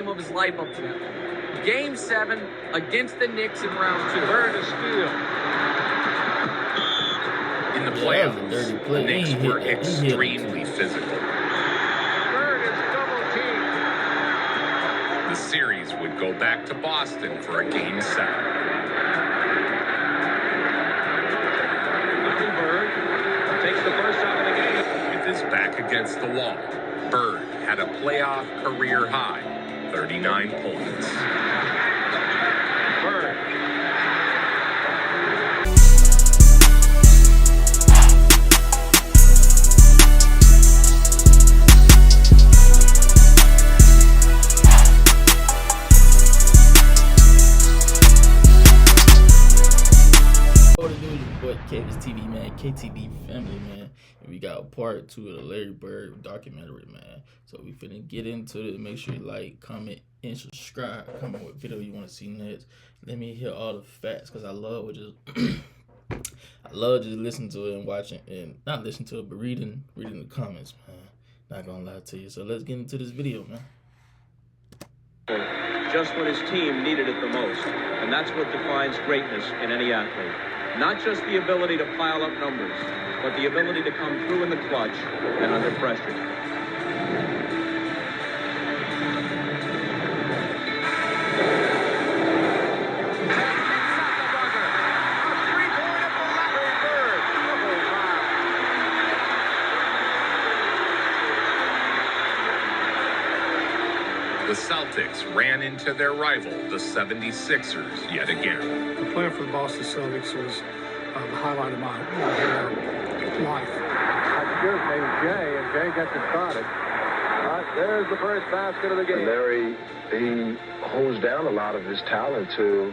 game of his life up to that. Game 7 against the Knicks in round 2. Bird to steal. In the playoffs, the Knicks were extremely physical. Bird is double teamed. The series would go back to Boston for a Game 7. Bird takes the first out of the game. With his back against the wall, Bird had a playoff career high, 39 points. Bird. KaviusTv, man, KTV family, man. And we got part 2 of the Larry Bird documentary, man. So we finna get into it. Make sure you like, comment, and subscribe. Comment what video you want to see next. Let me hear all the facts, because I love just I love just listening to it and watching, and not listening to it, but reading the comments, man. Not gonna lie to you. So let's get into this video, man. Just when his team needed it the most, and that's what defines greatness in any athlete. Not just the ability to pile up numbers, but the ability to come through in the clutch and under pressure. The Celtics ran into their rival, the 76ers, yet again. Playing for the Boston Celtics was the highlight of my life. Excuse me, Jay, and Jay gets it started. There's the first basket of the game. Larry, he hones down a lot of his talent to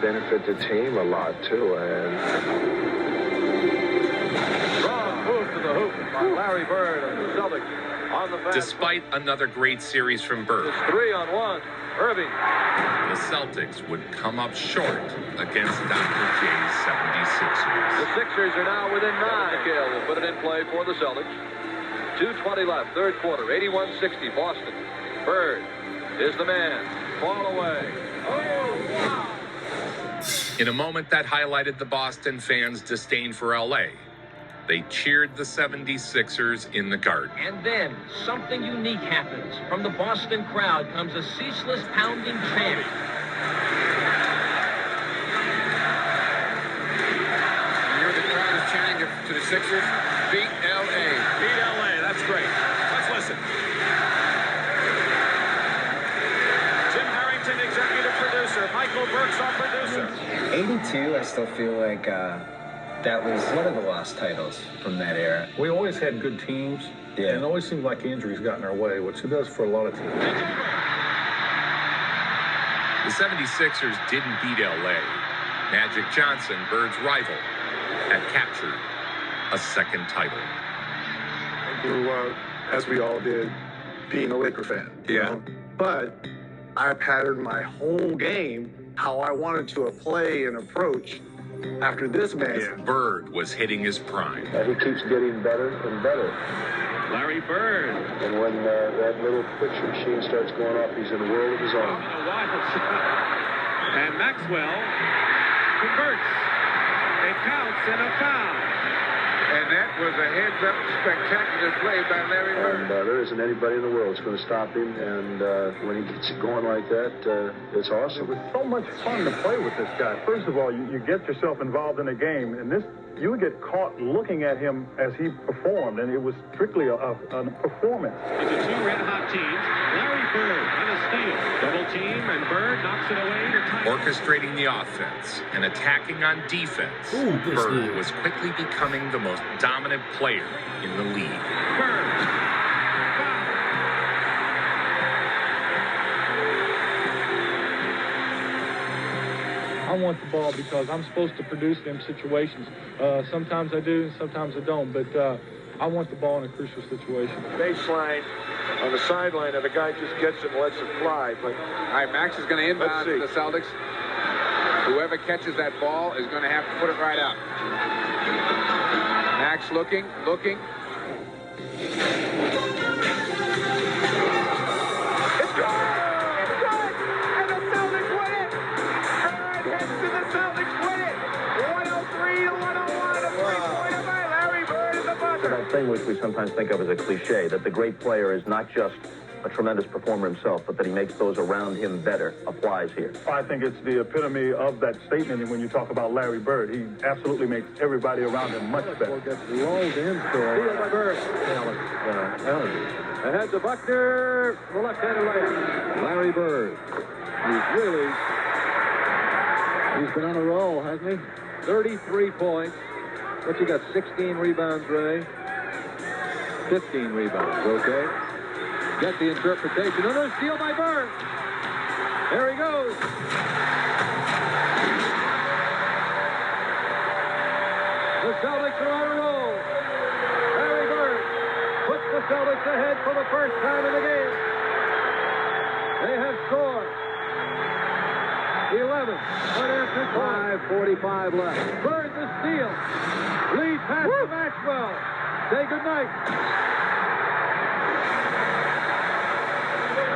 benefit the team a lot, too. And Strong move to the hoop by Larry Bird and the Celtics. On the Despite another great series from Bird, 3-on-1, Irving. the Celtics would come up short against Dr. J's 76ers. The Sixers are now within 9. McHale will put it in play for the Celtics. 2:20 left, third quarter, 81-60, Boston. Bird is the man. Ball away. Oh, wow. In a moment that highlighted the Boston fans' disdain for LA, they cheered the 76ers in the Garden. And then something unique happens. From the Boston crowd comes a ceaseless pounding chant. You hear the crowd is chanting to the Sixers. Beat LA. Beat LA. That's great. Let's listen. Jim Harrington, executive producer. Michael Burks, our producer. 82, I still feel like that was one of the lost titles from that era. We always had good teams, and it always seemed like injuries got in our way, which it does for a lot of teams. The 76ers didn't beat LA. Magic Johnson, Bird's rival, had captured a second title. I grew up, as we all did, being a Laker fan. You know? But I patterned my whole game how I wanted to play and approach after this man. Bird was hitting his prime. He keeps getting better and better. Larry Bird. And when that little picture machine starts going off, he's in a world of his own. A wild shot. And Maxwell converts. It counts and a foul. And that was a heads-up spectacular play by Larry And Bird. there isn't anybody in the world that's going to stop him. And when he gets going like that, it's awesome. It was so much fun to play with this guy. First of all, you get yourself involved in a game, and you would get caught looking at him as he performed, and it was strictly a performance. Into two red-hot teams. Larry Bird on a steal. Double team, and Bird knocks it away to tie. Orchestrating the offense and attacking on defense, Ooh, good Bird steal. was quickly becoming the most dominant player in the league. Bird. I want the ball because I'm supposed to produce them situations. Sometimes I do, sometimes I don't, but I want the ball in a crucial situation. Baseline on the sideline, and the guy just gets it and lets it fly. But all right, Max is going to inbound to the Celtics. Whoever catches that ball is going to have to put it right out. Max looking. It's gone. thing which we sometimes think of as a cliche, that the great player is not just a tremendous performer himself, but that he makes those around him better, applies here. I think it's the epitome of that statement when you talk about Larry Bird. He absolutely makes everybody around him much better. Gets rolled in field by Bird. Ahead to Buckner, the left-handed layup. Larry Bird. He's been on a roll, hasn't he? 33 points. What you got, 16 rebounds, Ray? 15 rebounds, okay. Get the interpretation. Another steal by Bird. There he goes. The Celtics are on a roll. Larry Bird puts the Celtics ahead for the first time in the game. They have scored 11. 5:45 left. Bird the steal. Lead pass to Maxwell. Say goodnight.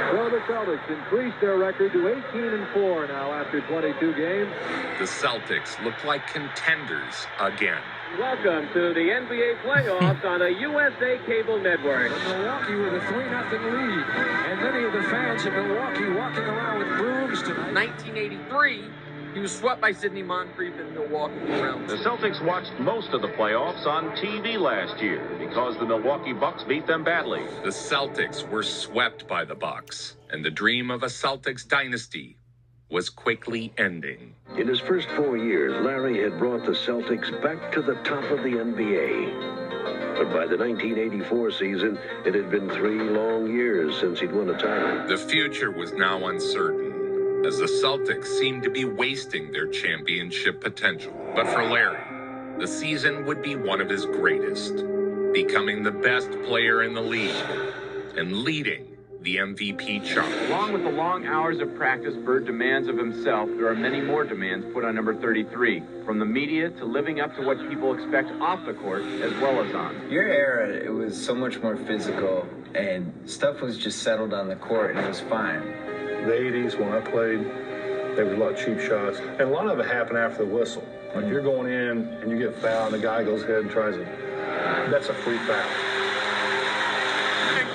So the Celtics increased their record to 18-4 now after 22 games. The Celtics look like contenders again. Welcome to the NBA playoffs on the USA Cable Network. Milwaukee with a 3-0 lead. And many of the fans in Milwaukee walking around with brooms tonight. 1983, he was swept by Sidney Moncrief in Milwaukee round. The Celtics watched most of the playoffs on TV last year because the Milwaukee Bucks beat them badly. The Celtics were swept by the Bucks, and the dream of a Celtics dynasty was quickly ending. In his first 4 years, Larry had brought the Celtics back to the top of the NBA. But by the 1984 season, it had been 3 long years since he'd won a title. The future was now uncertain, as the Celtics seemed to be wasting their championship potential. But for Larry, the season would be one of his greatest, becoming the best player in the league and leading the MVP chart. Along with the long hours of practice Bird demands of himself, there are many more demands put on number 33, from the media to living up to what people expect off the court as well as on. Your era, it was so much more physical, and stuff was just settled on the court, and it was fine. The 80s, when I played, there was a lot of cheap shots, and a lot of it happened after the whistle. Like you're going in and you get fouled, and the guy goes ahead and tries it. That's a free foul.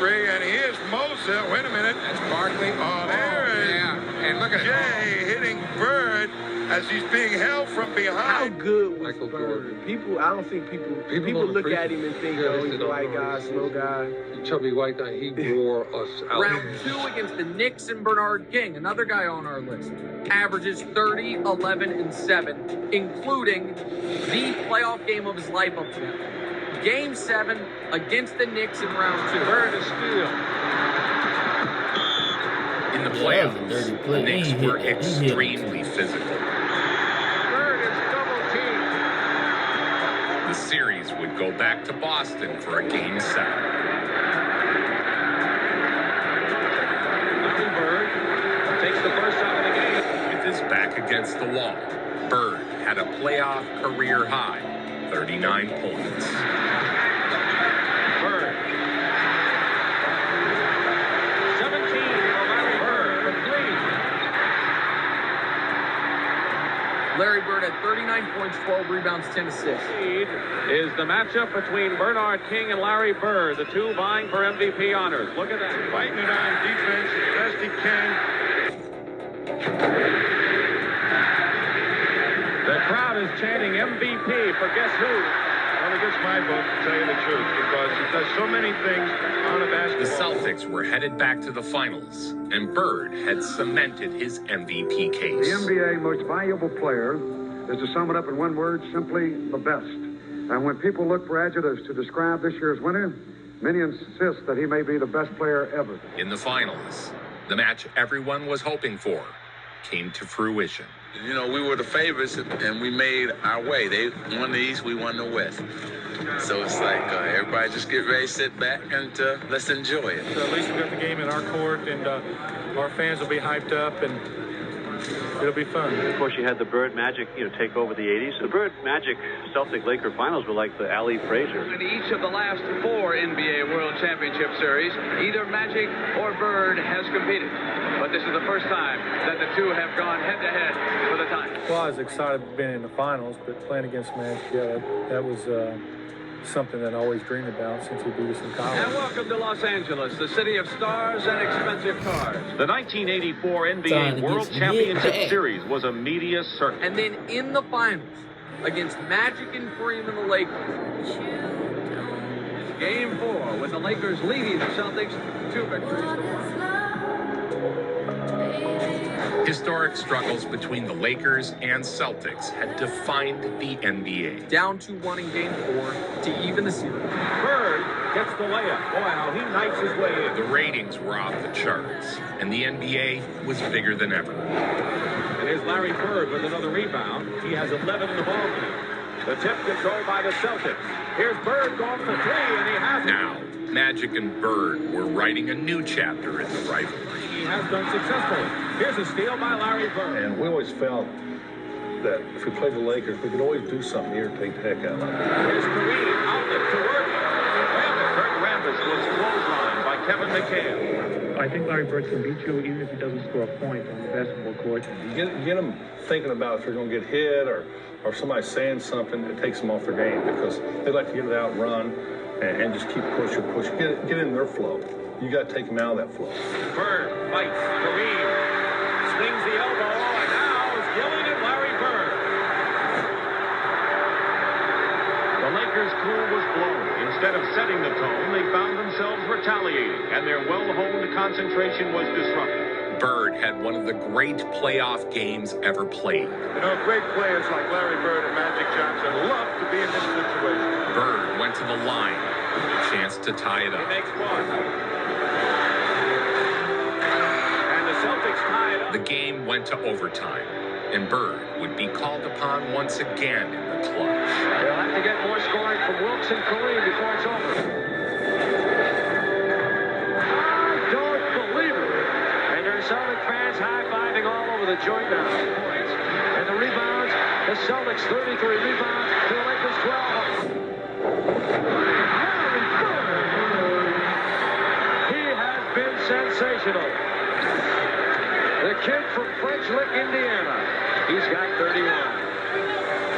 And here's Moser. Wait a minute. That's Barkley. Oh, there is. Yeah. And look at Jay hitting Bird as he's being held from behind. How good was Michael Bird? Jordan. People, I don't think people look at him and think, oh, he's a white guy, slow guy. Chubby white guy. He wore us out. Round 2 against the Knicks and Bernard King, another guy on our list. Averages 30, 11, and 7, including the playoff game of his life up to now. Game 7 against the Knicks in round 2. Bird is steal. In the playoffs, the Knicks were extremely physical. Bird is double teamed. The series would go back to Boston for a Game 7. Larry Bird takes the first shot of the game. With his back against the wall, Bird had a playoff career high, 39 points. Bird. 17 for Larry Bird from 3. Larry Bird had 39 points, 12 rebounds, 10 assists. Is the matchup between Bernard King and Larry Bird, the two vying for MVP honors. Look at that. Fighting it on defense as best he can. The crowd is chanting MVP for guess who? Well, it gets my vote, to tell you the truth, because he does so many things on a basketball. The Celtics were headed back to the finals, and Bird had cemented his MVP case. The NBA most valuable player is, to sum it up in one word, simply the best. And when people look for adjectives to describe this year's winner, many insist that he may be the best player ever. In the finals, the match everyone was hoping for came to fruition. You know, we were the favorites, and we made our way. They won the East, we won the West. So it's like everybody just get ready, sit back, and let's enjoy it. So at least we got the game in our court, and our fans will be hyped up, and it'll be fun. Of course, you had the Bird Magic, take over the 80s. The Bird Magic Celtic Laker finals were like the Ali Frazier. In each of the last 4 NBA World Championship Series, either Magic or Bird has competed. But this is the first time that the two have gone head-to-head for the title. Well, I was excited being in the finals, but playing against Magic, yeah, that was something that I always dreamed about since he beat us in college. And welcome to Los Angeles, the city of stars and expensive cars. The 1984 NBA World Championship Series was a media circus. And then in the finals, against Magic and Kareem and the Lakers. It's Game 4, with the Lakers leading the Celtics 2 victories to 1. Historic struggles between the Lakers and Celtics had defined the NBA. Down 2-1 in Game 4 to even the series. Bird gets the layup. Boy, how he knifes his way in. The ratings were off the charts, and the NBA was bigger than ever. And here's Larry Bird with another rebound. He has 11 in the ballgame. The tip controlled by the Celtics. Here's Bird going for 3, and he has it. Now, Magic and Bird were writing a new chapter in the rivalry. He has done successfully. Here's a steal by Larry Bird. And we always felt that if we played the Lakers, we could always do something here to take the heck out of it. Here's Kareem, outlet to Worthy. Kurt Rambis was clotheslined by Kevin McHale. I think Larry Bird can beat you even if he doesn't score a point on the basketball court. You get them thinking about if they're going to get hit or somebody saying something, it takes them off their game because they like to get it out, run, and just keep pushing. Get in their flow. You got to take them out of that flow. Bird fights. Kareem swings the elbow, and now is yelling at Larry Bird. The Lakers' cool was blown. Instead of setting the tone, they found themselves retaliating, and their well-honed concentration was disrupted. Bird had one of the great playoff games ever played. You know, great players like Larry Bird and Magic Johnson love to be in this situation. Bird went to the line with a chance to tie it up. He makes one. And the Celtics tie it up. The game went to overtime, and Bird would be called upon once again in the clutch. They'll have to get more scoring from Wilkes and Kareem before it's over. I don't believe it. And there's Celtic fans high-fiving all over the joint now. Points. And the rebounds, the Celtics 33 rebounds to the Lakers 12. He has been sensational. The kid from French Lick, Indiana. He's got 31.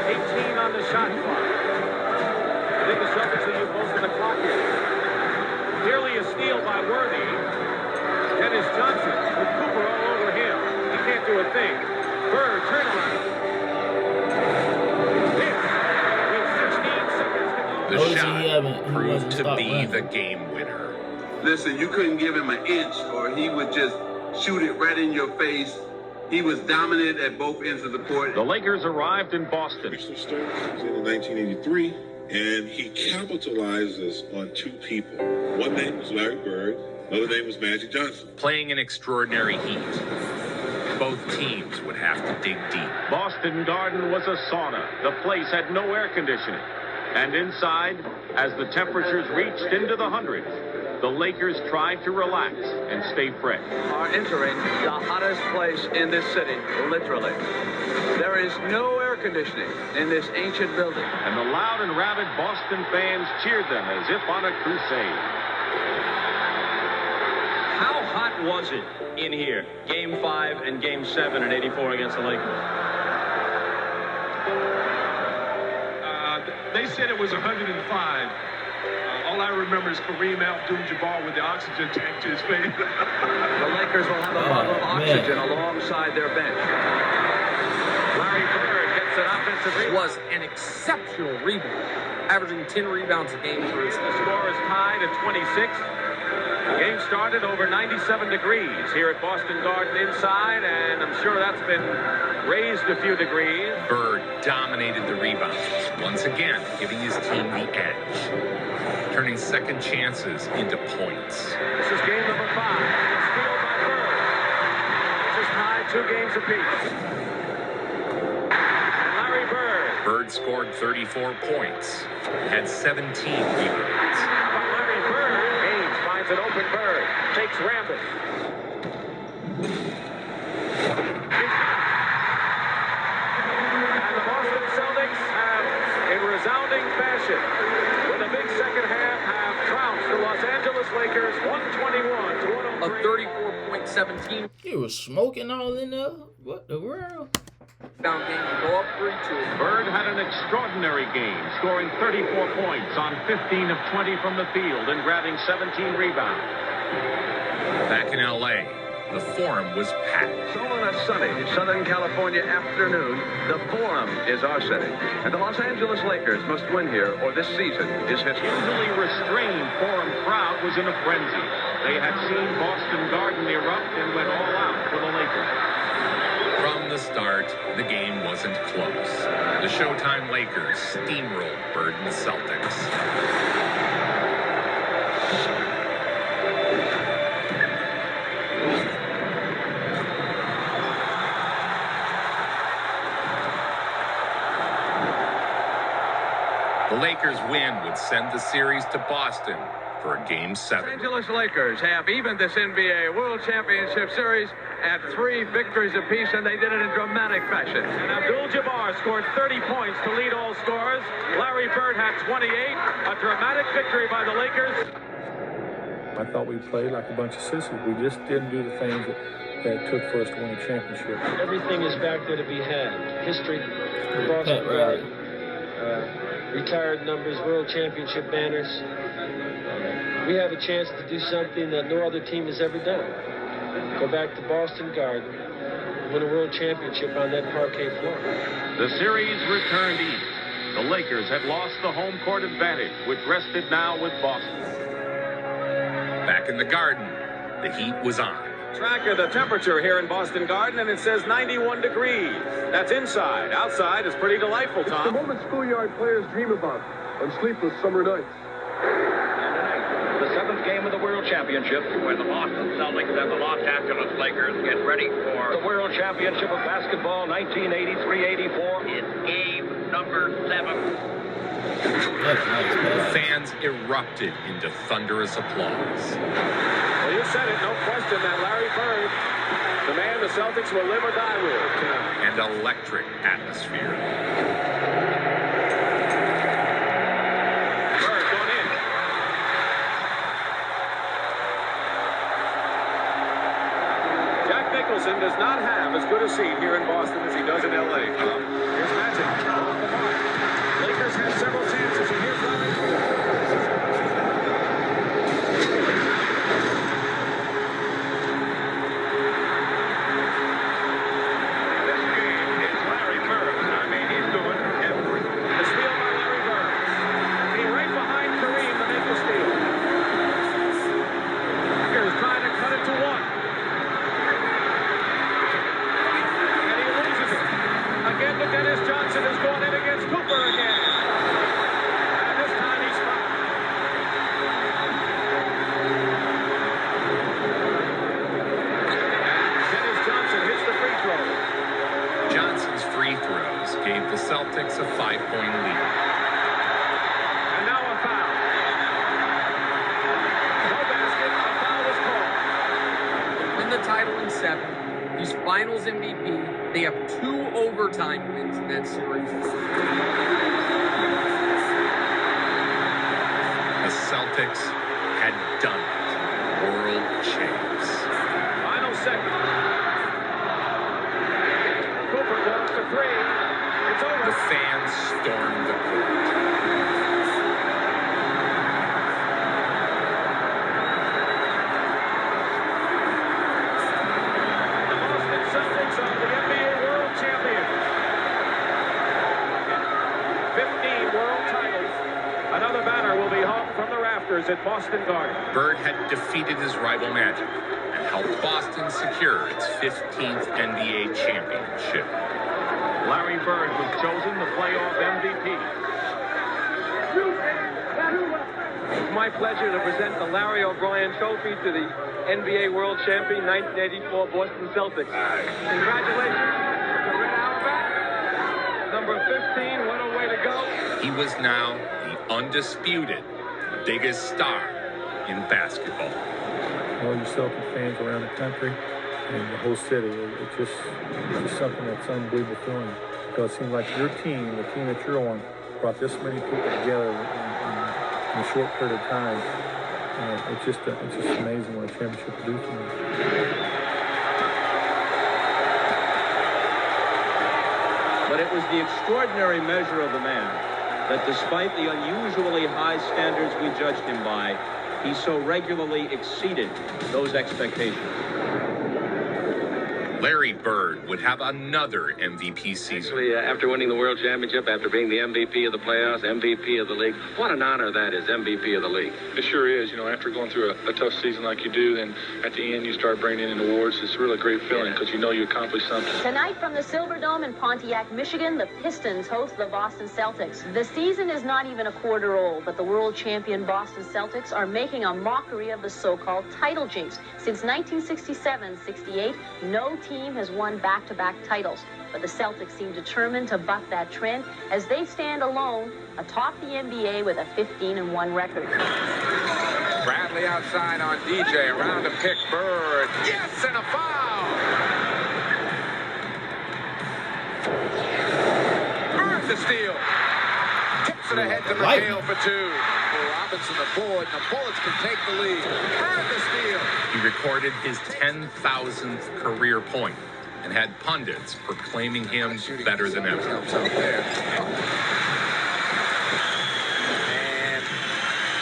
18 on the shot clock. I think the Celtics will use most of the clock here. Nearly a steal by Worthy. Dennis Johnson with Cooper all over him. He can't do a thing. Bird, turnaround. The shot proved to be the game winner. Listen, you couldn't give him an inch or he would just shoot it right in your face. He was dominant at both ends of the court. The Lakers arrived in Boston. Mr. Stone comes in 1983, and he capitalizes on two people. One name was Larry Bird, another name was Magic Johnson. Playing in extraordinary heat, both teams would have to dig deep. Boston Garden was a sauna. The place had no air conditioning. And inside, as the temperatures reached into the hundreds, the Lakers tried to relax and stay fresh. Are entering the hottest place in this city, literally. There is no air conditioning in this ancient building. And the loud and rabid Boston fans cheered them as if on a crusade. How hot was it in here? Game 5 and Game 7 in '84 against the Lakers. They said it was 105. All I remember is Kareem outdoing Jabbar with the oxygen tank to his face. The Lakers will have a bottle of oxygen alongside their bench. Larry Bird gets an offensive rebound. Was an exceptional rebound, averaging 10 rebounds a game for his. The score is tied at 26. The game started over 97 degrees here at Boston Garden inside, and I'm sure that's been raised a few degrees. Bird dominated the rebounds, once again giving his team the edge, turning second chances into points. This is game number 5. A steal by Bird. This is tied 2 games apiece. And Larry Bird. Bird scored 34 points, had 17 rebounds. Larry Bird. Haynes finds an open Bird. Takes Rambis. And the Boston Celtics have, in resounding fashion, with a big second half, have trounced the Los Angeles Lakers 121 to 103. A 34.17. He was smoking all in there. What the world? found game to go up 3-2. Bird had an extraordinary game, scoring 34 points on 15 of 20 from the field and grabbing 17 rebounds. Back in L.A., the Forum was packed. So on a sunny Southern California afternoon, the Forum is our city. And the Los Angeles Lakers must win here or this season is history. Usually restrained Forum crowd was in a frenzy. They had seen Boston Garden erupt and went all out for the Lakers. From the start, the game wasn't close. The Showtime Lakers steamrolled Bird and the Celtics. The Lakers' win would send the series to Boston for a Game 7. Los Angeles Lakers have evened this NBA World Championship Series at 3 victories apiece, and they did it in dramatic fashion. And Abdul-Jabbar scored 30 points to lead all scorers. Larry Bird had 28. A dramatic victory by the Lakers. I thought we played like a bunch of sissies. We just didn't do the things that took for us to win a championship. Everything is back there to be had. History, Boston Garden, retired numbers, world championship banners. We have a chance to do something that no other team has ever done. Go back to Boston Garden, win a world championship on that parquet floor. The series returned east. The Lakers had lost the home court advantage, which rested now with Boston. Back in the Garden, the heat was on. Track of the temperature here in Boston Garden, and it says 91 degrees. That's inside. Outside is pretty delightful, Tom. The moment schoolyard players dream about on sleepless summer nights. The 7th game of the World Championship, where the Boston Celtics and the Los Angeles Lakers get ready for the World Championship of Basketball 1983-84. It's game number 7. Fans erupted into thunderous applause. Well, you said it, no question that Larry Bird, the man the Celtics will live or die with. And electric atmosphere. Bird going in. Jack Nicholson does not have as good a seat here in Boston as he does in L.A. Here's Magic off the mark. Lakers have several chances, and here's Larry. Johnson's free throws gave the Celtics a 5-point lead. And now a foul. No basket, a foul is called. Win the title in 7. He's Finals MVP. They have 2 overtime wins in that series. The Celtics had done it. World champs. Final second. Cooper goes for 3. It's over. The fans stormed the court. The Boston Celtics are the NBA World Champions. 15 world titles. Another banner will be hung from the rafters at Boston Garden. Bird had defeated his rival Magic and helped Boston secure its 15th NBA championship. Larry Bird was chosen the playoff MVP. It's my pleasure to present the Larry O'Brien Trophy to the NBA World Champion 1984 Boston Celtics. Congratulations to Red Auerbach. Number 15, what a way to go. He was now the undisputed biggest star in basketball. All you Celtic fans around the country and the whole city, it's just something that's unbelievable feeling. Because it seems like your team, the team that you're on, brought this many people together in a short period of time. It's just amazing what a championship produces. the extraordinary measure of the man that despite the unusually high standards we judged him by, he so regularly exceeded those expectations. Larry Bird would have another MVP season. Actually, after winning the World Championship, after being the MVP of the playoffs, MVP of the league, what an honor that is, MVP of the league. It sure is. You know, after going through a tough season like you do, then at the end you start bringing in awards. It's really a great feeling because you know you accomplished something. Tonight from the Silverdome in Pontiac, Michigan, the Pistons host the Boston Celtics. The season is not even a quarter old, but the world champion Boston Celtics are making a mockery of the so-called title jinx. Since 1967-68, no team has won back-to-back titles, but the Celtics seem determined to buck that trend as they stand alone atop the NBA with a 15-1 record. Bradley outside on DJ, around to pick Bird. Yes, and a foul! Bird the steal. Tips it ahead to McHale for two. Robinson the board, and the Bullets can take the lead. Bird the steal. He recorded his 10,000th career point and had pundits proclaiming him better than ever. And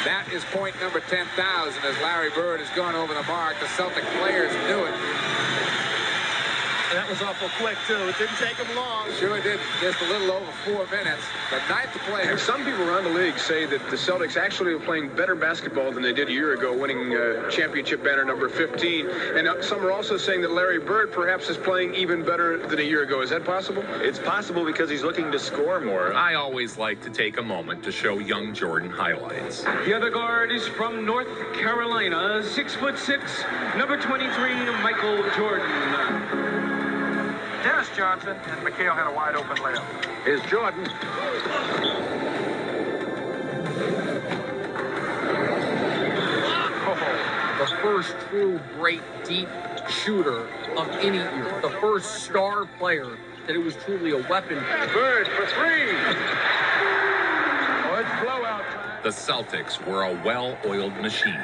that is point number 10,000 as Larry Bird has gone over the mark. The Celtic players knew it. That was awful quick, too. It didn't take him long. Sure didn't. Just a little over 4 minutes. The ninth player. And some people around the league say that the Celtics actually are playing better basketball than they did a year ago, winning championship banner number 15. And some are also saying that Larry Bird perhaps is playing even better than a year ago. Is that possible? It's possible because he's looking to score more. I always like to take a moment to show young Jordan highlights. The other guard is from North Carolina, 6'6", number 23, Michael Jordan. Dennis Johnson and McHale had a wide open layup. Here's Jordan. Oh, the first true great deep shooter of any year. The first star player that it was truly a weapon. Bird for three. Oh, it's blowout time. The Celtics were a well-oiled machine.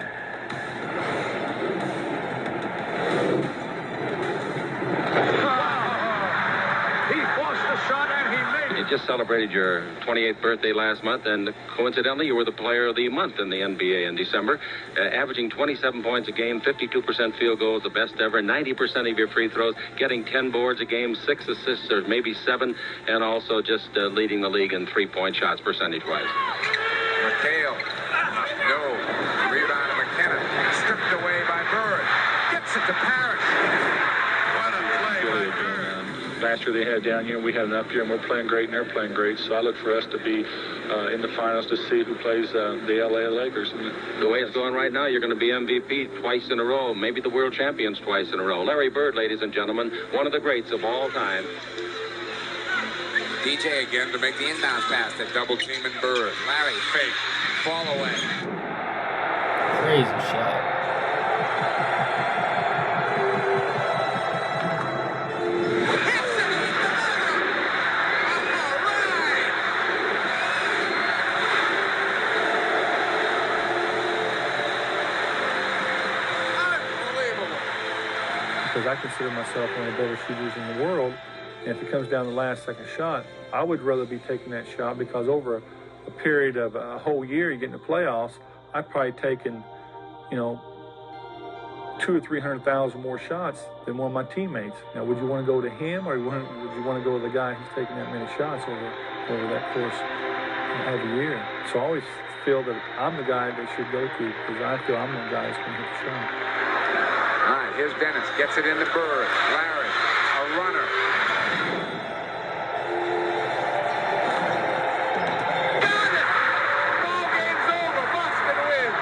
You just celebrated your 28th birthday last month, and coincidentally, you were the player of the month in the NBA in December, averaging 27 points a game, 52% field goals, the best ever, 90% of your free throws, getting 10 boards a game, 6 assists, or maybe 7, and also just leading the league in three-point shots percentage-wise. McHale. No. Rebound to McKinnon. Stripped away by Bird. Gets it to Parrish. What a play by Bird. Last year they had down here, and we had an up here, and we're playing great, and they're playing great. So I look for us to be in the finals to see who plays the LA Lakers. The way it's going right now, you're going to be MVP twice in a row, maybe the world champions twice in a row. Larry Bird, ladies and gentlemen, one of the greats of all time. DJ again to make the inbound pass to double teaming Bird. Larry fake. Fall away. Crazy shot. Because I consider myself one of the better shooters in the world. And if it comes down to the last second shot, I would rather be taking that shot because over a period of a whole year, you get in the playoffs, I've probably taken, 200,000 or 300,000 more shots than one of my teammates. Now, would you want to go to him, or would you want to go to the guy who's taking that many shots over that course of a year? So I always feel that I'm the guy they should go to because I feel I'm the guy that's going to hit the shot. All right, here's Dennis. Gets it into Bird. Larry, a runner. Got it! Ball game's over. Boston wins.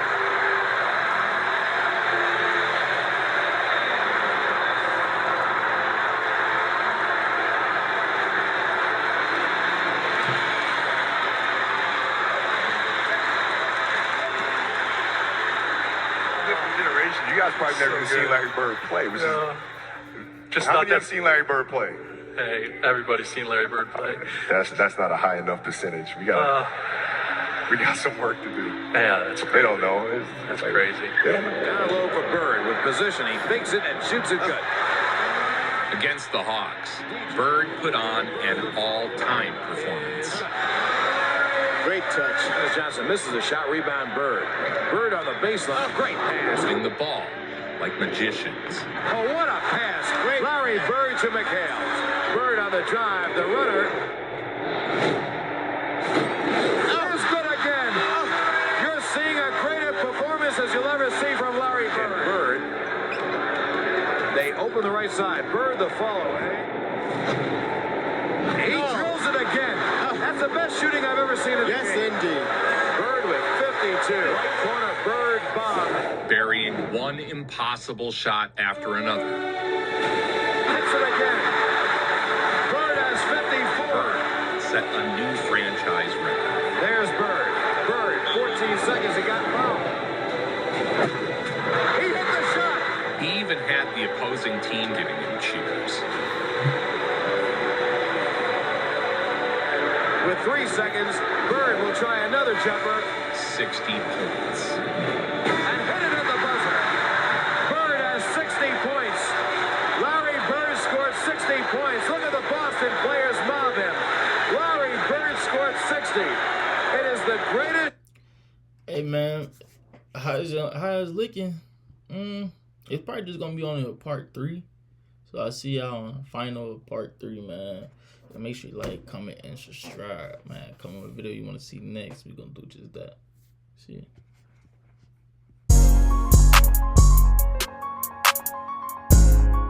You guys probably never even seen Larry Bird play. How many have seen Larry Bird play? Hey, everybody's seen Larry Bird play. That's not a high enough percentage. We got some work to do. Yeah, that's They don't know. That's crazy. They don't know. Down low for Bird with position. He fakes it and shoots it good. Again Against the Hawks, Bird put on an all-time performance. Great touch. As Johnson misses a shot, rebound Bird. Bird on the baseline. Great pass. Moving the ball like magicians. Oh, what a pass. Great. Larry Bird to McHale. Bird on the drive. The runner. Is good again. You're seeing a greater performance as you'll ever see from Larry Bird. They open the right side. Bird the follow. He drills it again. That's the best shooting I've ever seen in the game. Yes, indeed. Bird with 52. Right corner, Bird bomb. Burying one impossible shot after another. Hits it again. Bird has 54. Bird set a new franchise record. There's Bird. Bird, 14 seconds, he got fouled. He hit the shot. He even had the opposing team giving him cheers. With 3 seconds, Bird will try another jumper. 60 points. And hit it at the buzzer. Bird has 60 points. Larry Bird scored 60 points. Look at the Boston players mob him. Larry Bird scored 60. It is the greatest. Hey man, how's licking? It's probably just gonna be on a part 3. So I'll see y'all on final part 3, man. And make sure you like, comment, and subscribe, man. Comment with a video you want to see next. We're gonna do just that. See ya.